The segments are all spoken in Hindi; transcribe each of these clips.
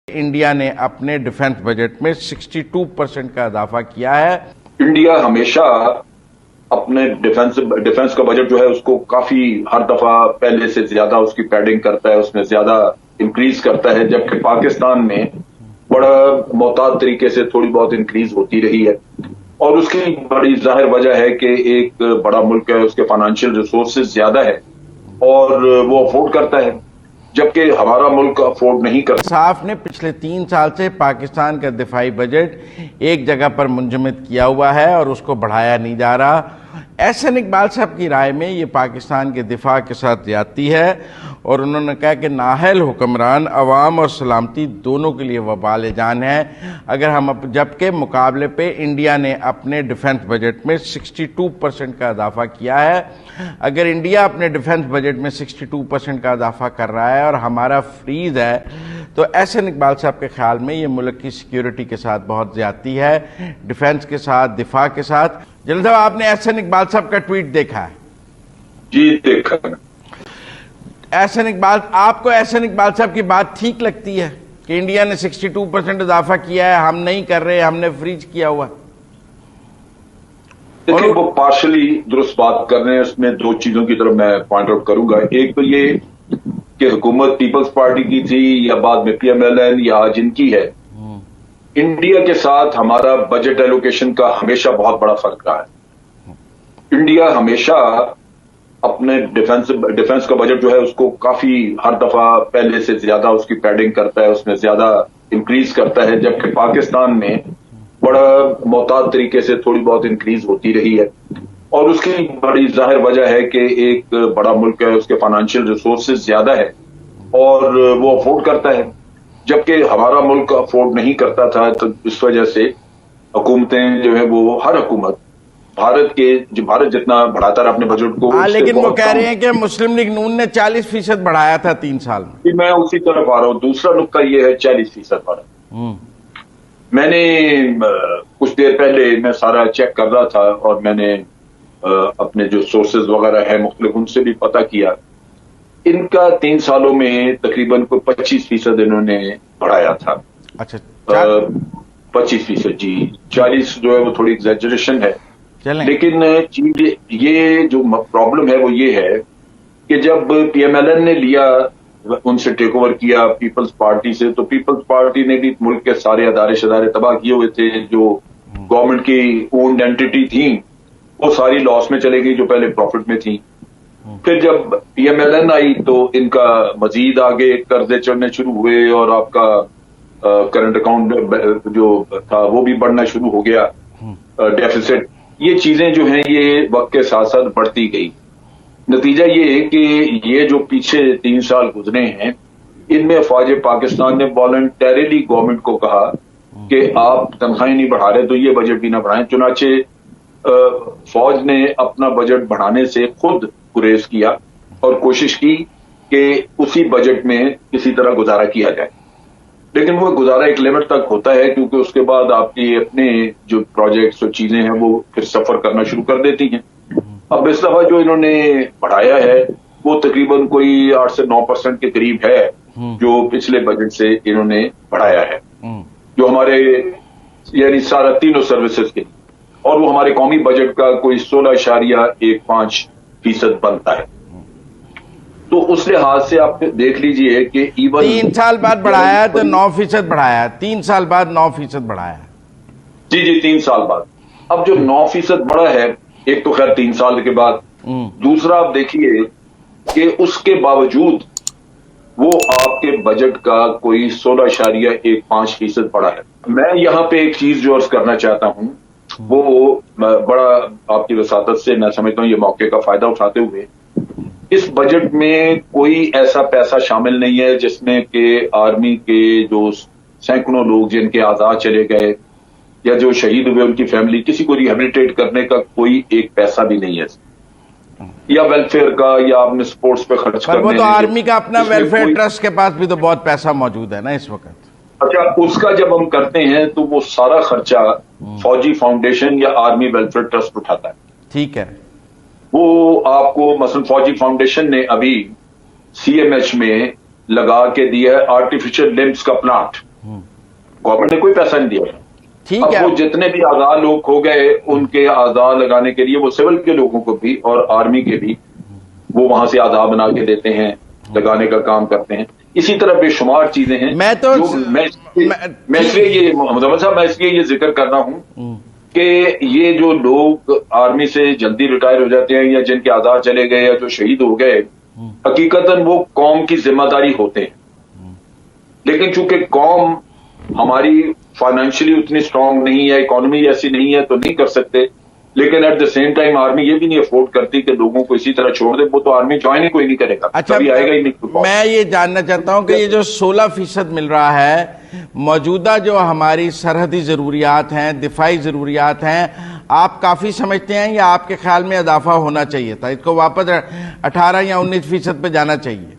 इंडिया ने अपने डिफेंस बजट में 62% का इजाफा किया है। इंडिया हमेशा अपने डिफेंस का बजट जो है उसको काफी हर दफा पहले से ज्यादा उसकी पैडिंग करता है, उसमें ज्यादा इंक्रीज करता है, जबकि पाकिस्तान में बड़ा मोहतात तरीके से थोड़ी बहुत इंक्रीज होती रही है। और उसकी बड़ी जाहिर वजह है कि एक बड़ा मुल्क है, उसके फाइनेंशियल रिसोर्सेज ज्यादा है और वो अफोर्ड करता है, जबकि हमारा मुल्क अफोर्ड नहीं करता। साफ ने पिछले 3 साल से पाकिस्तान का दिफाई बजट एक जगह पर मुंजमद किया हुआ है और उसको बढ़ाया नहीं जा रहा। एहसन इकबाल साहब की राय में ये पाकिस्तान के दिफा के साथ ज्यादती है और उन्होंने कहा कि नाहल हुक्मरान अवाम और सलामती दोनों के लिए वबाल जान है। अगर हम जबकि मुकाबले पे इंडिया ने अपने डिफेंस बजट में 62% का इजाफा किया है। अगर इंडिया अपने डिफेंस बजट में 62% का इजाफा कर रहा है और हमारा फ्रीज है, तो एहसन इकबाल साहब के ख्याल में ये मुल्क की सिक्योरिटी के साथ बहुत ज्यादती है, डिफेंस के साथ, दिफा के साथ। जल्द साहब, आपने एहसन इकबाल साहब का ट्वीट देखा है? जी देखा। एहसन इकबाल, आपको एहसन इकबाल साहब की बात ठीक लगती है कि इंडिया ने 62% इजाफा किया है, हम नहीं कर रहे, हमने फ्रीज किया हुआ? देखिए, वो पार्शली दुरुस्त बात कर रहे हैं। उसमें दो चीजों की तरफ मैं पॉइंट आउट करूंगा। एक तो ये कि हुकूमत पीपल्स पार्टी की थी या बाद में PMLN या आज इनकी है, इंडिया के साथ हमारा बजट एलोकेशन का हमेशा बहुत बड़ा फर्क रहा है। इंडिया हमेशा अपने डिफेंस का बजट जो है उसको काफी हर दफा पहले से ज्यादा उसकी पैडिंग करता है, उसमें ज्यादा इंक्रीज करता है, जबकि पाकिस्तान में बड़ा मोहतात तरीके से थोड़ी बहुत इंक्रीज होती रही है। और उसकी बड़ी जाहिर वजह है कि एक बड़ा मुल्क है, उसके फाइनेंशियल रिसोर्सेज ज्यादा है और वो अफोर्ड करता है, जबकि हमारा मुल्क अफोर्ड नहीं करता था। तो इस वजह से हुकूमतें जो है वो हर हुकूमत भारत जितना बढ़ाता रहा अपने बजट को। लेकिन वो कह रहे हैं कि मुस्लिम लीग नून ने 40% बढ़ाया था 3 साल में। मैं उसी तरफ आ रहा हूं। दूसरा नुक्ता ये है 40% बढ़ा। मैंने कुछ देर पहले मैं सारा चेक कर रहा था और मैंने अपने जो सोर्सेज वगैरह है मुख्तलिफ उनसे भी पता किया। इनका 3 सालों में तकरीबन कोई 25% इन्होंने बढ़ाया था। अच्छा, 25%। जी, 40 जो है वो थोड़ी एग्जैजरेशन है। लेकिन चीज ये जो प्रॉब्लम है वो ये है कि जब PMLN ने लिया, उनसे टेक ओवर किया पीपल्स पार्टी से, तो पीपल्स पार्टी ने भी मुल्क के सारे अदारे तबाह किए हुए थे। जो गवर्नमेंट की ओन्ड एंटिटी थी वो सारी लॉस में चले गई जो पहले प्रॉफिट में थी। फिर जब PMLN आई तो इनका मजीद आगे कर्जे चढ़ने शुरू हुए और आपका करंट अकाउंट जो था वो भी बढ़ना शुरू हो गया, डेफिसिट। ये चीजें जो हैं ये वक्त के साथ साथ बढ़ती गई। नतीजा ये है कि ये जो पीछे 3 साल गुजरे हैं इनमें फौज पाकिस्तान ने वॉलंटरीली गवर्नमेंट को कहा कि आप तनख्वाहें नहीं बढ़ा रहे तो ये बजट भी ना बढ़ाएं। चुनाचे फौज ने अपना बजट बढ़ाने से खुद गुरेज किया और कोशिश की कि उसी बजट में किसी तरह गुजारा किया जाए। लेकिन वो गुजारा एक लिमिट तक होता है, क्योंकि उसके बाद आपकी अपने जो प्रोजेक्ट्स और चीजें हैं वो फिर सफर करना शुरू कर देती हैं। अब इस दफा जो इन्होंने बढ़ाया है वो तकरीबन कोई 8 से 9% के करीब है जो पिछले बजट से इन्होंने बढ़ाया है, जो हमारे यानी सारा तीनों सर्विसेज के, और वो हमारे कौमी बजट का कोई 16.15% बनता है। तो उस लिहाज से आप देख लीजिए कि इवन 3 साल बाद बढ़ाया तो 9% बढ़ाया, 3 साल बाद 9% बढ़ाया। जी, 3 साल बाद। अब जो 9% बढ़ा है, एक तो खैर 3 साल के बाद, दूसरा आप देखिए कि उसके बावजूद वो आपके बजट का कोई 16.15% बढ़ा है। मैं यहां पे एक चीज जो अर्ज करना चाहता हूं, वो बड़ा आपकी वसातत से मैं समझता हूं ये मौके का फायदा उठाते हुए, इस बजट में कोई ऐसा पैसा शामिल नहीं है जिसमें कि आर्मी के जो सैकड़ों लोग जिनके आजाद चले गए या जो शहीद हुए उनकी फैमिली, किसी को रिहेबिलिटेट करने का कोई एक पैसा भी नहीं है, या वेलफेयर का या अपने स्पोर्ट्स पे खर्च करने। वो तो आर्मी का अपना वेलफेयर ट्रस्ट के पास भी तो बहुत पैसा मौजूद है ना इस वक्त। अच्छा, उसका जब हम करते हैं तो वो सारा खर्चा फौजी फाउंडेशन या आर्मी वेलफेयर ट्रस्ट उठाता है। ठीक है। वो आपको मसलन फौजी फाउंडेशन ने अभी CMH में लगा के दिया है आर्टिफिशियल लिम्स का प्लांट। गवर्नमेंट ने कोई पैसा नहीं दिया। ठीक अब है, वो जितने भी आजाद लोग खो गए, उनके आजाद लगाने के लिए वो सिविल के लोगों को भी और आर्मी के भी वो वहां से आजाद बना के देते हैं, लगाने का काम करते हैं। इसी तरह बेशुमार चीजें हैं। मैं इसलिए ये मुदम्मल साहब, मैं इसलिए ये जिक्र कर रहा हूं कि ये जो लोग आर्मी से जल्दी रिटायर हो जाते हैं या जिनके आजाद चले गए या जो शहीद हो गए, हकीकतन वो कौम की जिम्मेदारी होते हैं। लेकिन चूंकि कौम हमारी फाइनेंशियली उतनी स्ट्रांग नहीं है, इकोनॉमी ऐसी नहीं है, तो नहीं कर सकते। लेकिन at the same time army ये भी नहीं अफोर्ड करती कि लोगों को इसी तरह छोड़ दे, वो तो आर्मी ज्वाइन ही कोई नहीं करेगा। अच्छा, कभी आएगा ही नहीं। मैं ये जानना चाहता हूं कि ये जो 16% मिल रहा है, मौजूदा जो हमारी सरहदी जरूरियात हैं, दिफाई जरूरियात हैं, आप काफी समझते हैं या आपके ख्याल में इजाफा होना चाहिए था, इसको वापस 18 या 19% पे जाना चाहिए?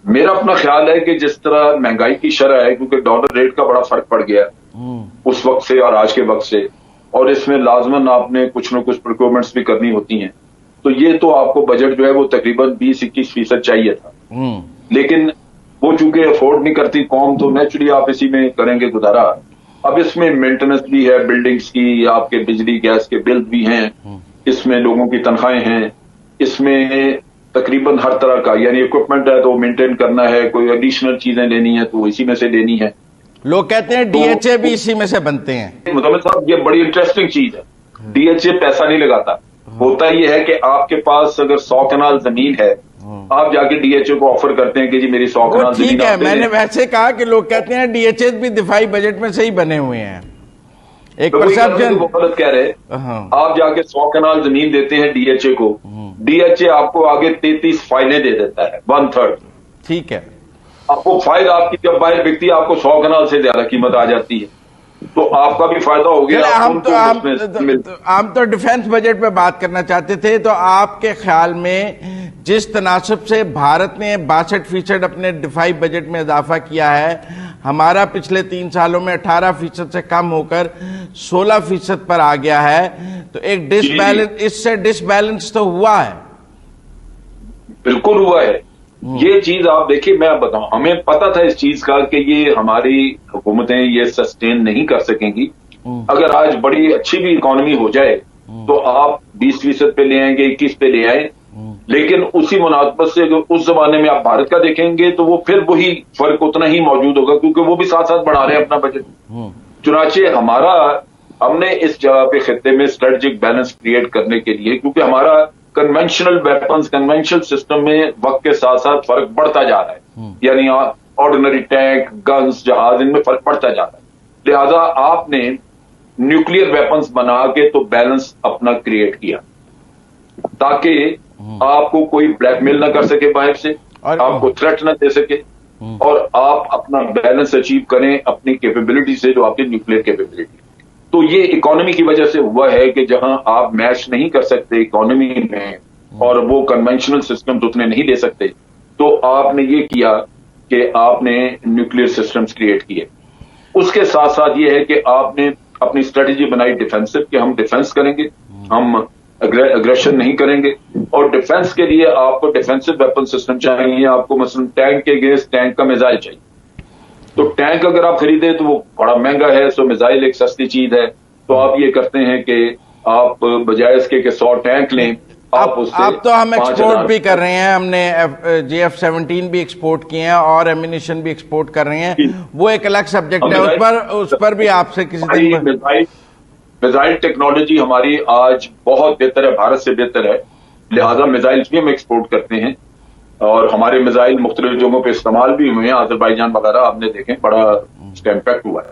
मेरा अपना ख्याल है कि जिस तरह महंगाई की शरह है, क्योंकि डॉलर रेट का बड़ा फर्क पड़ गया उस वक्त से और आज के वक्त से, और इसमें लाजमन आपने कुछ न कुछ प्रोक्योरमेंट्स भी करनी होती हैं, तो ये तो आपको बजट जो है वो तकरीबन 20-21% चाहिए था। लेकिन वो चूंकि अफोर्ड नहीं करती कौम, तो नेचुरली आप इसी में करेंगे गुजारा। अब इसमें मेंटेनेंस भी है बिल्डिंग्स की, आपके बिजली गैस के बिल भी हैं, इसमें लोगों की तनख्वाहें हैं, इसमें तकरीबन हर तरह का, यानी इक्विपमेंट है तो मेंटेन करना है, कोई एडिशनल चीजें लेनी है तो इसी में से लेनी है। लोग कहते हैं डीएचए भी इसी में से बनते हैं। मुदम्मिल साहब, ये बड़ी इंटरेस्टिंग चीज है। डीएचए पैसा नहीं लगाता। होता ये है कि आपके पास अगर 100 कनाल जमीन है, आप जाके डीएचए को ऑफर करते हैं कि जी मेरी 100 कनाल जमीन। ठीक है, मैंने वैसे कहा कि लोग कहते हैं डीएचए भी दिफाई बजट में से ही बने हुए हैं, एक परसेप्शन। वो गलत कह रहे। आप जाके 100 कनाल जमीन देते हैं डीएचए को, डीएचए आपको आगे 33 फाइलें दे देता है, 1/3। ठीक है, आपको फाइल आपकी जब बाहर बिकती है आपको 100 कनाल से ज्यादा कीमत आ जाती है, तो आपका भी फायदा हो गया। हम तो डिफेंस बजट पे बात करना चाहते थे। तो आपके ख्याल में जिस तनासब से भारत ने 62% अपने दिफाई बजट में इजाफा किया है, हमारा पिछले 3 सालों में 18% से कम होकर 16% पर आ गया है, तो एक डिसबैलेंस, इससे डिसबैलेंस तो हुआ है। बिल्कुल हुआ है। ये चीज आप देखिए, मैं बताऊं, हमें पता था इस चीज का कि ये हमारी हुकूमतें ये सस्टेन नहीं कर सकेंगी। अगर आज बड़ी अच्छी भी इकोनॉमी हो जाए तो आप 20% पे ले आएंगे, 21 पे ले आए, लेकिन उसी मुनासबत से उस जमाने में आप भारत का देखेंगे तो वो फिर वही फर्क उतना ही मौजूद होगा, क्योंकि वो भी साथ साथ बढ़ा रहे हैं अपना बजट। चुनाचे हमने इस जगह पे खित्ते में स्ट्रेटेजिक बैलेंस क्रिएट करने के लिए, क्योंकि हमारा कन्वेंशनल वेपन्स, कन्वेंशनल सिस्टम में वक्त के साथ साथ फर्क बढ़ता जा रहा है, यानी ऑर्डिनरी टैंक, गन्स, जहाज, इनमें फर्क बढ़ता जा रहा है। लिहाजा आपने न्यूक्लियर वेपन्स बना के तो बैलेंस अपना क्रिएट किया, ताकि आपको कोई ब्लैकमेल ना कर सके बाहर से, आपको थ्रेट ना दे सके, और आप अपना बैलेंस अचीव करें अपनी कैपेबिलिटी से, जो आपकी न्यूक्लियर कैपेबिलिटी। तो ये इकोनॉमी की वजह से हुआ है कि जहां आप मैच नहीं कर सकते इकोनॉमी में और वो कन्वेंशनल सिस्टम तो उतने नहीं दे सकते, तो आपने ये किया कि आपने न्यूक्लियर सिस्टम्स क्रिएट किए। उसके साथ साथ ये है कि आपने अपनी स्ट्रेटेजी बनाई डिफेंसिव, कि हम डिफेंस करेंगे, हम अग्रेशन नहीं करेंगे, और डिफेंस के लिए आपको डिफेंसिव वेपन सिस्टम चाहिए। आपको मसलन टैंक के अगेंस्ट टैंक का मिसाइल चाहिए, तो टैंक अगर आप खरीदे तो वो बड़ा महंगा है, सो मिसाइल एक सस्ती चीज है। तो आप ये करते हैं कि आप बजाय इसके 100 टैंक लें, आप तो हम एक्सपोर्ट भी कर रहे हैं, हमने JF-17 भी एक्सपोर्ट किए हैं और एम्यूनिशन भी एक्सपोर्ट कर रहे हैं, वो एक अलग सब्जेक्ट है, उस पर भी आपसे किसी दिन। मिसाइल टेक्नोलॉजी हमारी आज बहुत बेहतर है, भारत से बेहतर है, लिहाजा मिसाइल भी हम एक्सपोर्ट करते हैं, और हमारे मिसाइल मुख्तलिफ जगहों पर इस्तेमाल भी हुए हैं, अजरबैजान वगैरह आपने देखें, बड़ा इसका इम्पैक्ट हुआ है।